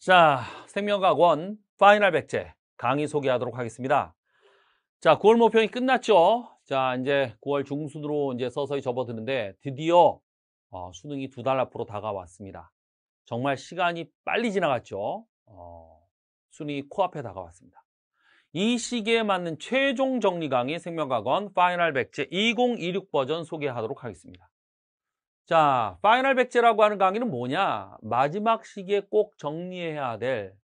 자, 생명과학원 파이널 백제 강의 소개하도록 하겠습니다. 자, 9월 모평이 끝났죠? 자, 이제 9월 중순으로 이제 서서히 접어드는데 드디어 수능이 2달 앞으로 다가왔습니다. 정말 시간이 빨리 지나갔죠? 수능이 코앞에 다가왔습니다. 이 시기에 맞는 최종 정리 강의 생명과학원 파이널 백제 2026 버전 소개하도록 하겠습니다. 자, 파이널 백제라고 하는 강의는 뭐냐? 마지막 시기에 꼭 정리해야 될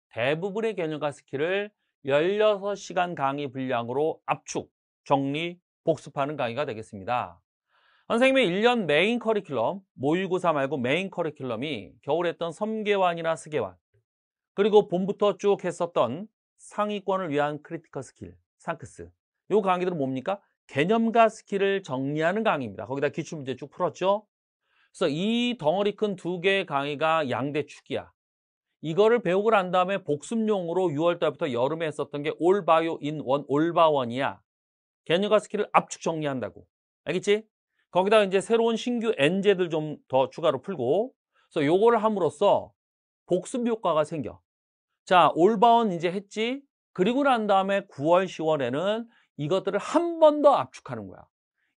대부분의 개념과 스킬을 16시간 강의 분량으로 압축, 정리, 복습하는 강의가 되겠습니다. 선생님의 1년 메인 커리큘럼, 모의고사 말고 메인 커리큘럼이 겨울에 했던 섬계환이나 스계환, 그리고 봄부터 쭉 했었던 상위권을 위한 크리티컬 스킬, 상크스. 이 강의들은 뭡니까? 개념과 스킬을 정리하는 강의입니다. 거기다 기출문제 쭉 풀었죠? 그래서 이 덩어리 큰 2개의 강의가 양대축이야. 이거를 배우고 난 다음에 복습용으로 6월달부터 여름에 했었던 게 올바이오 인 원, 올바원이야. 개념과 스킬을 압축 정리한다고. 알겠지? 거기다 이제 새로운 신규 N제들 좀 더 추가로 풀고. 그래서 요거를 함으로써 복습 효과가 생겨. 자, 올바원 이제 했지? 그리고 난 다음에 9월, 10월에는 이것들을 한 번 더 압축하는 거야.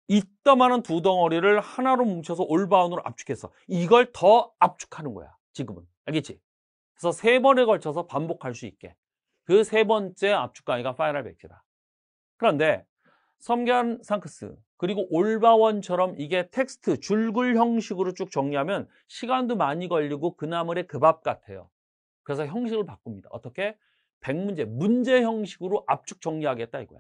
이따만한 2덩어리를 하나로 뭉쳐서 올바운으로 압축해서 이걸 더 압축하는 거야. 지금은. 알겠지? 그래서 3번에 걸쳐서 반복할 수 있게. 그 3번째 압축 강의가 파이널 백제다. 그런데 섬계환 상크스 그리고 올바원처럼 이게 텍스트 줄글 형식으로 쭉 정리하면 시간도 많이 걸리고 그나물의 그 밥 같아요. 그래서 형식을 바꿉니다. 어떻게? 100문제, 문제 형식으로 압축 정리하겠다 이거야.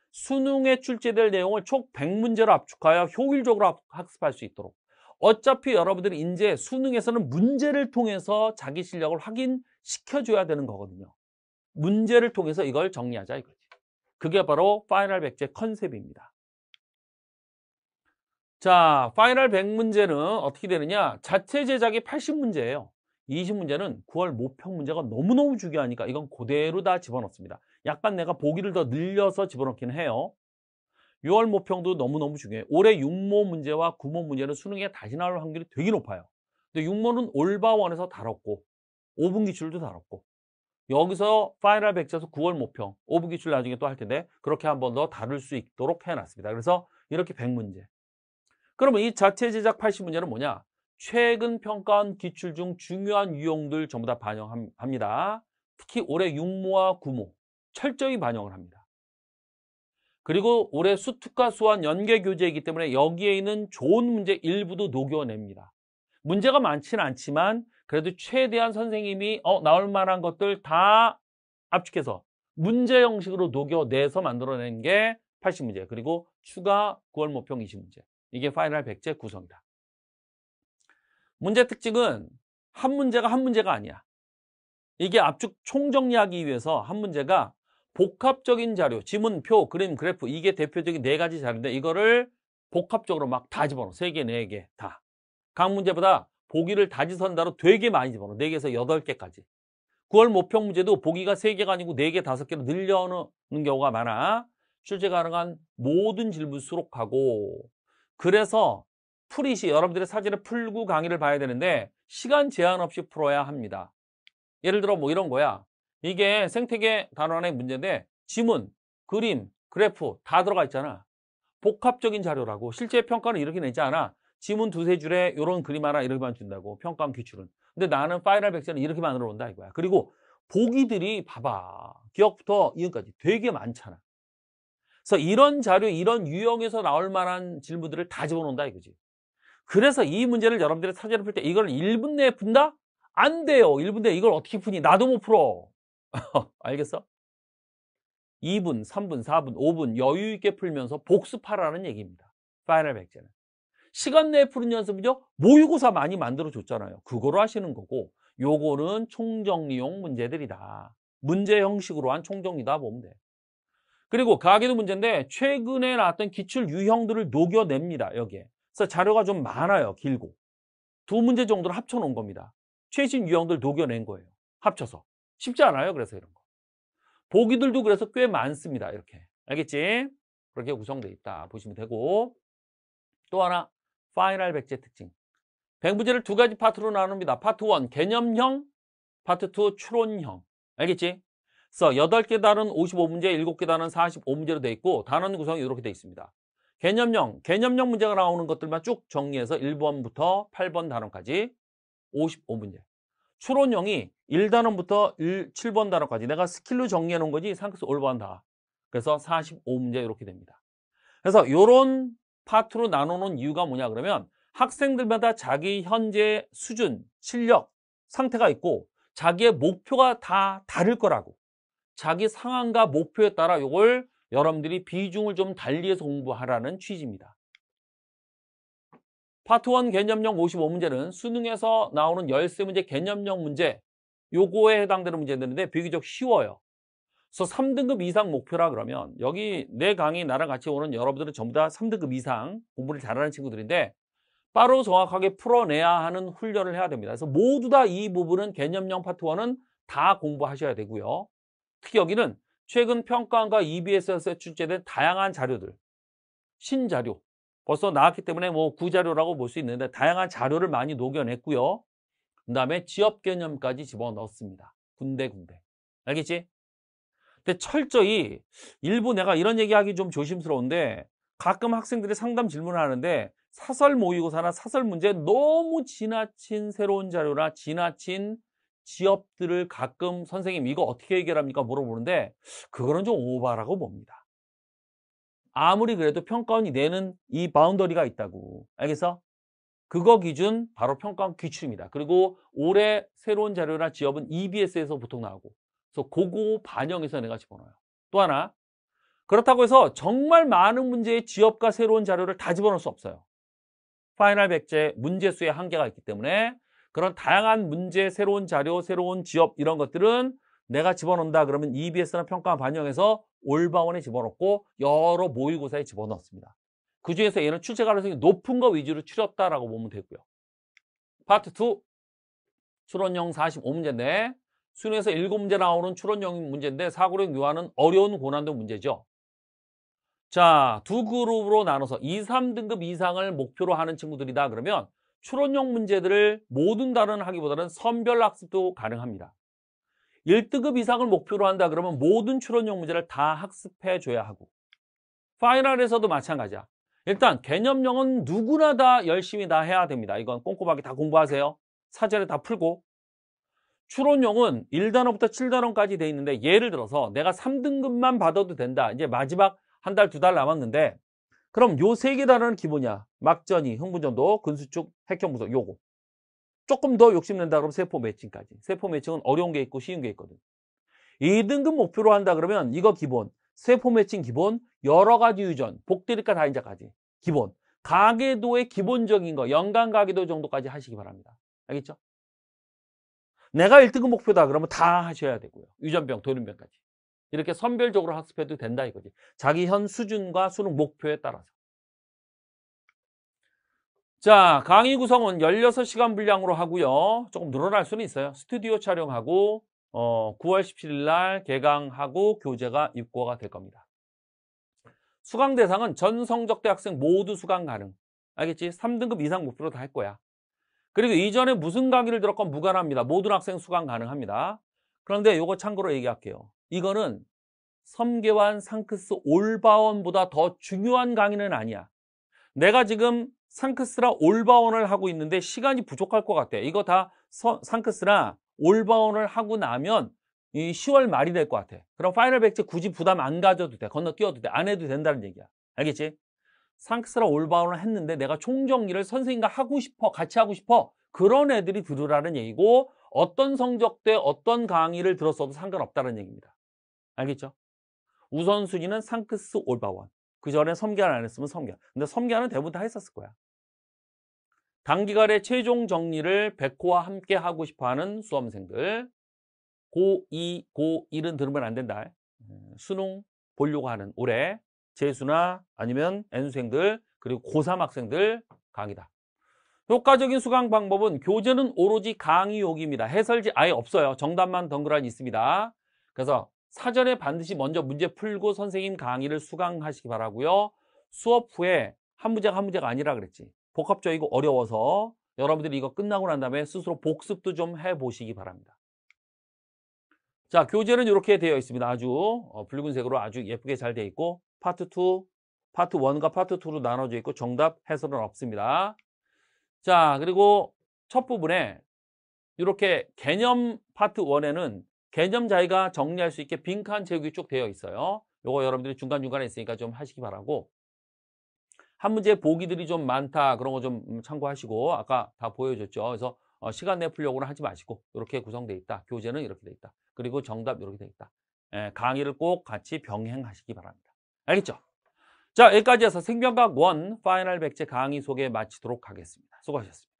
수능에 출제될 내용을 총 100문제로 압축하여 효율적으로 학습할 수 있도록. 어차피 여러분들이 이제 수능에서는 문제를 통해서 자기 실력을 확인시켜줘야 되는 거거든요. 문제를 통해서 이걸 정리하자 이거지. 그게 바로 파이널 백제 컨셉입니다. 자, 파이널 100문제는 어떻게 되느냐? 자체 제작이 80문제예요. 20문제는 9월 모평 문제가 너무너무 중요하니까 이건 그대로 다 집어넣습니다. 약간 내가 보기를 더 늘려서 집어넣기는 해요. 6월 모평도 너무너무 중요해요. 올해 6모 문제와 9모 문제는 수능에 다시 나올 확률이 되게 높아요. 근데 6모는 올바원에서 다뤘고 5분 기출도 다뤘고 여기서 파이널 백제에서 9월 모평 5분 기출 나중에 또 할 텐데 그렇게 한 번 더 다룰 수 있도록 해놨습니다. 그래서 이렇게 100문제. 그러면 이 자체 제작 80문제는 뭐냐? 최근 평가한 기출 중 중요한 유형들 전부 다 반영합니다. 특히 올해 6모와 9모 철저히 반영을 합니다. 그리고 올해 수특과 수완 연계 교재이기 때문에 여기에 있는 좋은 문제 일부도 녹여냅니다. 문제가 많지는 않지만 그래도 최대한 선생님이 나올 만한 것들 다 압축해서 문제 형식으로 녹여내서 만들어낸 게 80문제 그리고 추가 9월 모평 20문제. 이게 파이널 백제 구성이다. 문제 특징은 한 문제가 아니야. 이게 압축 총정리하기 위해서 한 문제가 복합적인 자료, 지문, 표, 그림, 그래프 이게 대표적인 4가지 자료인데 이거를 복합적으로 막 다 집어넣어. 3개, 4개 다. 각 문제보다 보기를 다지선다로 되게 많이 집어넣어. 4개에서 8개까지. 9월 모평 문제도 보기가 3개가 아니고 4개, 5개로 늘려놓는 경우가 많아. 출제 가능한 모든 질문 수록하고 그래서 풀이시 여러분들의 사진을 풀고 강의를 봐야 되는데 시간 제한 없이 풀어야 합니다. 예를 들어 뭐 이런 거야. 이게 생태계 단원의 문제인데 지문, 그림, 그래프 다 들어가 있잖아. 복합적인 자료라고. 실제 평가는 이렇게 내지 않아. 지문 2-3줄에 이런 그림 하나 이렇게만 준다고. 평가함 기출은. 근데 나는 파이널 백제는 이렇게 만들어 놓는다 이거야. 그리고 보기들이 봐봐. 기억부터 이음까지 되게 많잖아. 그래서 이런 자료, 이런 유형에서 나올 만한 질문들을 다 집어넣는다 이거지. 그래서 이 문제를 여러분들이 사전을 풀 때 이걸 1분 내에 푼다? 안 돼요. 1분 내에 이걸 어떻게 푸니? 나도 못 풀어. 알겠어? 2분, 3분, 4분, 5분 여유 있게 풀면서 복습하라는 얘기입니다. 파이널 백제는. 시간 내에 푸는 연습은요. 모의고사 많이 만들어 줬잖아요. 그거로 하시는 거고 요거는 총정리용 문제들이다. 문제 형식으로 한 총정리다 보면 돼. 그리고 가계도 문제인데 최근에 나왔던 기출 유형들을 녹여냅니다. 여기에. 그래서 자료가 좀 많아요. 길고. 2문제 정도를 합쳐놓은 겁니다. 최신 유형들 녹여낸 거예요. 합쳐서. 쉽지 않아요. 그래서 이런 거. 보기들도 그래서 꽤 많습니다. 이렇게. 알겠지? 그렇게 구성되어 있다. 보시면 되고. 또 하나. 파이널 백제 특징. 100문제를 2가지 파트로 나눕니다. 파트 1. 개념형. 파트 2 추론형. 알겠지? 그래서 8개 단은 55문제, 7개 단은 45문제로 돼 있고 단원 구성이 이렇게 돼 있습니다. 개념형 문제가 나오는 것들만 쭉 정리해서 1번부터 8번 단원까지 55문제. 추론형이 1단원부터 7번 단원까지 내가 스킬로 정리해 놓은 거지 상크스 올바른 다. 그래서 45문제 이렇게 됩니다. 그래서 이런 파트로 나누는 이유가 뭐냐 그러면 학생들마다 자기 현재 수준, 실력, 상태가 있고 자기의 목표가 다 다를 거라고. 자기 상황과 목표에 따라 이걸 여러분들이 비중을 좀 달리해서 공부하라는 취지입니다. 파트 1 개념형 55문제는 수능에서 나오는 13문제 개념형 문제 요거에 해당되는 문제들인데 비교적 쉬워요. 그래서 3등급 이상 목표라 그러면 여기 내 강의 나랑 같이 오는 여러분들은 전부 다 3등급 이상 공부를 잘하는 친구들인데 빠르고 정확하게 풀어내야 하는 훈련을 해야 됩니다. 그래서 모두 다 이 부분은 개념형 파트 1은 다 공부하셔야 되고요. 특히 여기는 최근 평가원과 EBS에서 출제된 다양한 자료들, 신자료, 벌써 나왔기 때문에 뭐 구자료라고 볼 수 있는데 다양한 자료를 많이 녹여냈고요. 그 다음에 지역 개념까지 집어넣었습니다. 군데군데. 알겠지? 근데 철저히 일부 내가 이런 얘기하기 좀 조심스러운데 가끔 학생들이 상담 질문을 하는데 사설 모의고사나 사설 문제 너무 지나친 새로운 자료나 지나친 지역들을 가끔 선생님 이거 어떻게 해결합니까? 물어보는데 그거는 좀 오바라고 봅니다. 아무리 그래도 평가원이 내는 이 바운더리가 있다고. 알겠어? 그거 기준 바로 평가원 기출입니다. 그리고 올해 새로운 자료나 지역은 EBS에서 보통 나오고 그래서 그거 반영해서 내가 집어넣어요. 또 하나 그렇다고 해서 정말 많은 문제의 지역과 새로운 자료를 다 집어넣을 수 없어요. 파이널 백제 문제수의 한계가 있기 때문에 그런 다양한 문제, 새로운 자료, 새로운 지역 이런 것들은 내가 집어넣는다 그러면 EBS나 평가원 반영해서 올바원에 집어넣고 여러 모의고사에 집어넣습니다. 그중에서 얘는 출제 가능성이 높은 거 위주로 추렸다라고 보면 되고요. 파트 2 추론형 45문제인데 수능에서 7문제 나오는 추론형 문제인데 사고력 요하는 어려운 고난도 문제죠. 자, 두 그룹으로 나눠서 2, 3등급 이상을 목표로 하는 친구들이다 그러면 추론형 문제들을 모든 단원 하기보다는 선별 학습도 가능합니다. 1등급 이상을 목표로 한다 그러면 모든 추론형 문제를 다 학습해 줘야 하고 파이널에서도 마찬가지야. 일단 개념형은 누구나 다 열심히 다 해야 됩니다. 이건 꼼꼼하게 다 공부하세요. 사전에 다 풀고 추론형은 1단원부터 7단원까지 돼 있는데 예를 들어서 내가 3등급만 받아도 된다. 이제 마지막 한 달, 2달 남았는데 그럼 요 3개 단원은 기본이야. 막전이, 흥분전도, 근수축, 핵형분석 요거. 조금 더 욕심낸다 그러면 세포 매칭까지. 세포 매칭은 어려운 게 있고 쉬운 게 있거든. 2등급 목표로 한다 그러면 이거 기본. 세포 매칭 기본, 여러 가지 유전, 복대리과 다인자까지 기본. 가계도의 기본적인 거, 연간 가계도 정도까지 하시기 바랍니다. 알겠죠? 내가 1등급 목표다 그러면 다 하셔야 되고요. 유전병, 돌연병까지. 이렇게 선별적으로 학습해도 된다 이거지. 자기 현 수준과 수능 목표에 따라서. 자, 강의 구성은 16시간 분량으로 하고요. 조금 늘어날 수는 있어요. 스튜디오 촬영하고 9월 17일 날 개강하고 교재가 입고가 될 겁니다. 수강 대상은 전 성적대 학생 모두 수강 가능. 알겠지? 3등급 이상 목표로 다 할 거야. 그리고 이전에 무슨 강의를 들었건 무관합니다. 모든 학생 수강 가능합니다. 그런데 이거 참고로 얘기할게요. 이거는 섬계환 상크스 올바원보다 더 중요한 강의는 아니야. 내가 지금 상크스랑 올바원을 하고 있는데 시간이 부족할 것 같아. 이거 다 상크스랑 올바원을 하고 나면 이 10월 말이 될 것 같아. 그럼 파이널 백제 굳이 부담 안 가져도 돼. 건너뛰어도 돼. 안 해도 된다는 얘기야. 알겠지? 상크스랑 올바원을 했는데 내가 총정리를 선생님과 하고 싶어. 같이 하고 싶어. 그런 애들이 들으라는 얘기고 어떤 성적대 어떤 강의를 들었어도 상관없다는 얘기입니다. 알겠죠? 우선순위는 상크스 올바원. 그 전에 섬계환 안 했으면 섬계환. 근데 섬계환은 대부분 다 했었을 거야. 단기간에 최종 정리를 백호와 함께 하고 싶어하는 수험생들. 고2, 고1은 들으면 안 된다. 수능 보려고 하는 올해 재수나 아니면 N수생들 그리고 고3 학생들 강의다. 효과적인 수강 방법은 교재는 오로지 강의용입니다. 해설지 아예 없어요. 정답만 덩그러니 있습니다. 그래서 사전에 반드시 먼저 문제 풀고 선생님 강의를 수강하시기 바라고요. 수업 후에 한 문제가 아니라 그랬지. 복합적이고 어려워서 여러분들이 이거 끝나고 난 다음에 스스로 복습도 좀 해보시기 바랍니다. 자, 교재는 이렇게 되어 있습니다. 아주 붉은색으로 아주 예쁘게 잘 되어 있고 파트 2, 파트 1과 파트 2로 나눠져 있고 정답 해설은 없습니다. 자, 그리고 첫 부분에 이렇게 개념 파트 1에는 개념 자기가 정리할 수 있게 빈칸 채우기 쭉 되어 있어요. 요거 여러분들이 중간중간에 있으니까 좀 하시기 바라고. 한 문제 보기들이 좀 많다. 그런 거 좀 참고하시고 아까 다 보여줬죠. 그래서 시간 내 풀려고는 하지 마시고 이렇게 구성되어 있다. 교재는 이렇게 되어 있다. 그리고 정답 이렇게 되어 있다. 예, 강의를 꼭 같이 병행하시기 바랍니다. 알겠죠? 자, 여기까지 해서 생명과학 1 파이널 백제 강의 소개 마치도록 하겠습니다. 수고하셨습니다.